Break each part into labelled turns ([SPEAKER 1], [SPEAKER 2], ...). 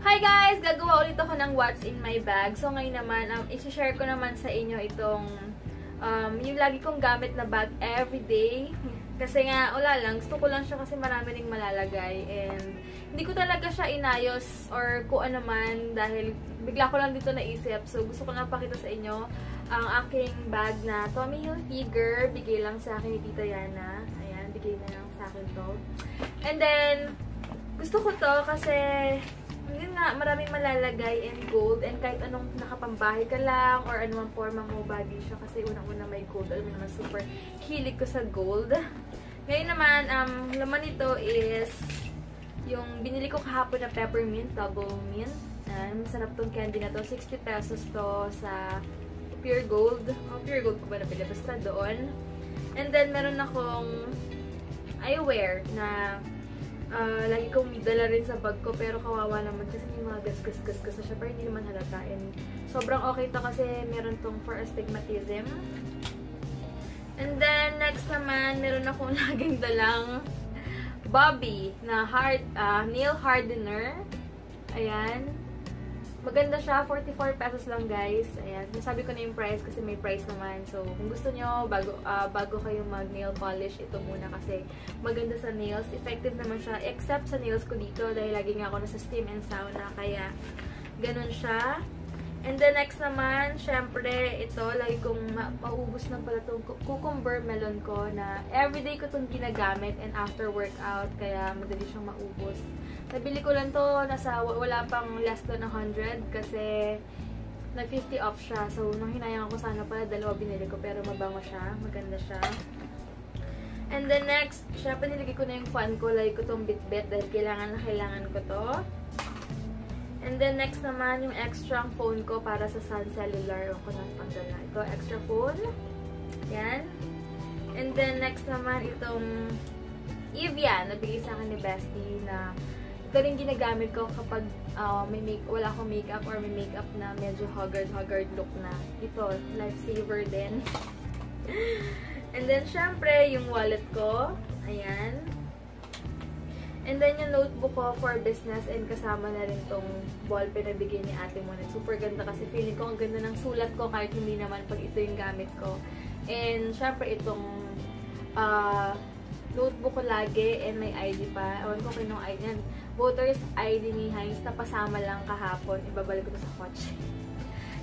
[SPEAKER 1] Hi guys! Gagawa ulit ako ng what's in my bag. So ngayon naman, i-share ko naman sa inyo itong yung lagi kong gamit na bag everyday. Kasi nga, wala lang. Gusto ko lang siya kasi marami ring malalagay. And hindi ko talaga siya inayos or kung ano man dahil bigla ko lang dito naisip. So gusto ko lang pakita sa inyo ang aking bag na Tommy Hilfiger. Bigay lang sa akin ni Tita Yana. Ayan, bigay na lang sa akin to. And then, gusto ko to kasi yun nga, maraming malalagay and gold. And kahit anong nakapambahay ka lang or anumang forma mo, bagay siya. Kasi unang-una may gold. Alam mo naman, super hilig ko sa gold. Ngayon naman, laman nito is yung binili ko kahapon na peppermint, double mint. Masarap tong candy na to. 60 pesos to sa Pure Gold. Pure Gold ko ba nabili? Basta doon. And then, meron akong eyewear na lagi kong dala rin sa bag ko, pero kawawa naman kasi may mga gas-gas-gas na siya, pero hindi naman halata. And sobrang okay to kasi meron tong for astigmatism. And then, next naman, meron akong laging dalang Bobby na nail hardener. Ayan. Maganda siya. 44 pesos lang, guys. Ayan. Nasabi ko na yung price kasi may price naman. So, kung gusto nyo, bago kayo mag-nail polish, ito muna kasi maganda sa nails. Effective naman siya. Except sa nails ko dito dahil lagi nga ako nasa steam and sauna. Kaya, ganun siya. And then, next naman, syempre, ito, lagi kong maubos na pala itong cucumber melon ko na everyday ko itong ginagamit and after workout. Kaya, madali siyang maubos. Nabili ko lang to, wala pang less than 100 kasi nag 50 off siya. So, nung hinayang ako sana pala, dalawa binili ko pero mabango siya. Maganda siya. And then next, syempre nilagay ko na yung fan ko. Lagi ko tong bit-bit dahil kailangan ko to. And then next naman, yung extra phone ko para sa Sun Cellular. Ako na pangdala. Ito, extra phone. Yan. And then next naman, itong Evian. Nabigay sa akin ni Bestie na ito rin ginagamit ko kapag wala akong makeup or may makeup na medyo haggard look na. Ito, lifesaver din. And then, syempre, yung wallet ko. Ayan. And then, yung notebook ko for business and kasama na rin tong ballpen na bigay ni ate mo. Super ganda kasi feeling ko ang ganda ng sulat ko kahit hindi naman pag ito yung gamit ko. And, syempre, itong notebook ko lagi and may ID pa. Ewan ko kinong ID yan. Voters ID ni Heinz na pasama lang kahapon. Ibabalik ko to sa kotse.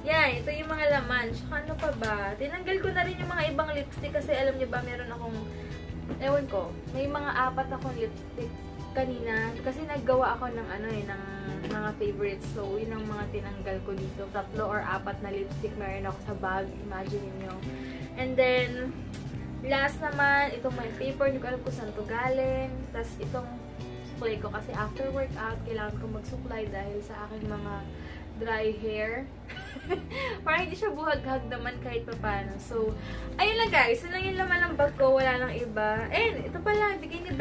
[SPEAKER 1] Yan, ito yung mga laman. Tsaka ano pa ba? Tinanggal ko na rin yung mga ibang lipstick kasi alam niyo ba, meron akong, ewan ko, may mga 4 akong lipstick kanina. Kasi naggawa ako ng ng mga favorites. So, yun ang mga tinanggal ko dito. 3 or 4 na lipstick meron ako sa bag. Imagine niyo. And then, last naman, itong my paper. Hindi ko alam kung saan ito galing. Tapos, itong suklay ko. Kasi after workout, kailangan ko magsuklay dahil sa aking mga dry hair. Parang hindi siya buhag-hag naman kahit pa paano. So, ayun lang guys. Yun lang yung laman ng bag ko. Wala lang iba. And, ito pala. Bigay ni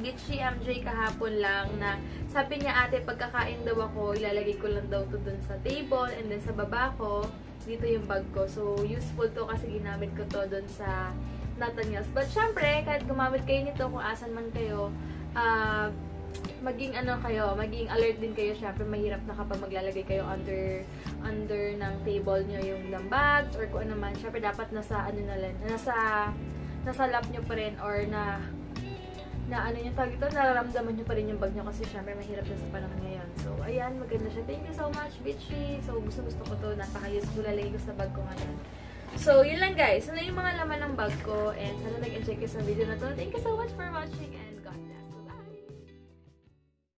[SPEAKER 1] Bitchy MJ kahapon lang na sabi niya ate, pagkakain daw ako, ilalagay ko lang daw to dun sa table. And then sa baba ko, dito yung bag ko. So, useful to kasi ginamit ko to dun sa Nathaniel's. But, syempre, kahit gumamit kayo nito, kung asan man kayo, maging maging alert din kayo. Syempre, mahirap na kapag maglalagay kayo under ng table nyo yung bags or kung ano man. Syempre, dapat nasa lap nyo pa rin or nararamdaman nyo pa rin yung bag nyo kasi syempre mahirap na sa panahon ngayon. So, ayan, maganda siya. Thank you so much, Bitchy. So, gusto ko to. Napaka-useful. Lalagay ko sa bag ko ngayon. So, yun lang guys. Yun lang yung mga laman ng bag ko. And sana nag-enjoy kayo sa video na to. Thank you so much for watching and God bless.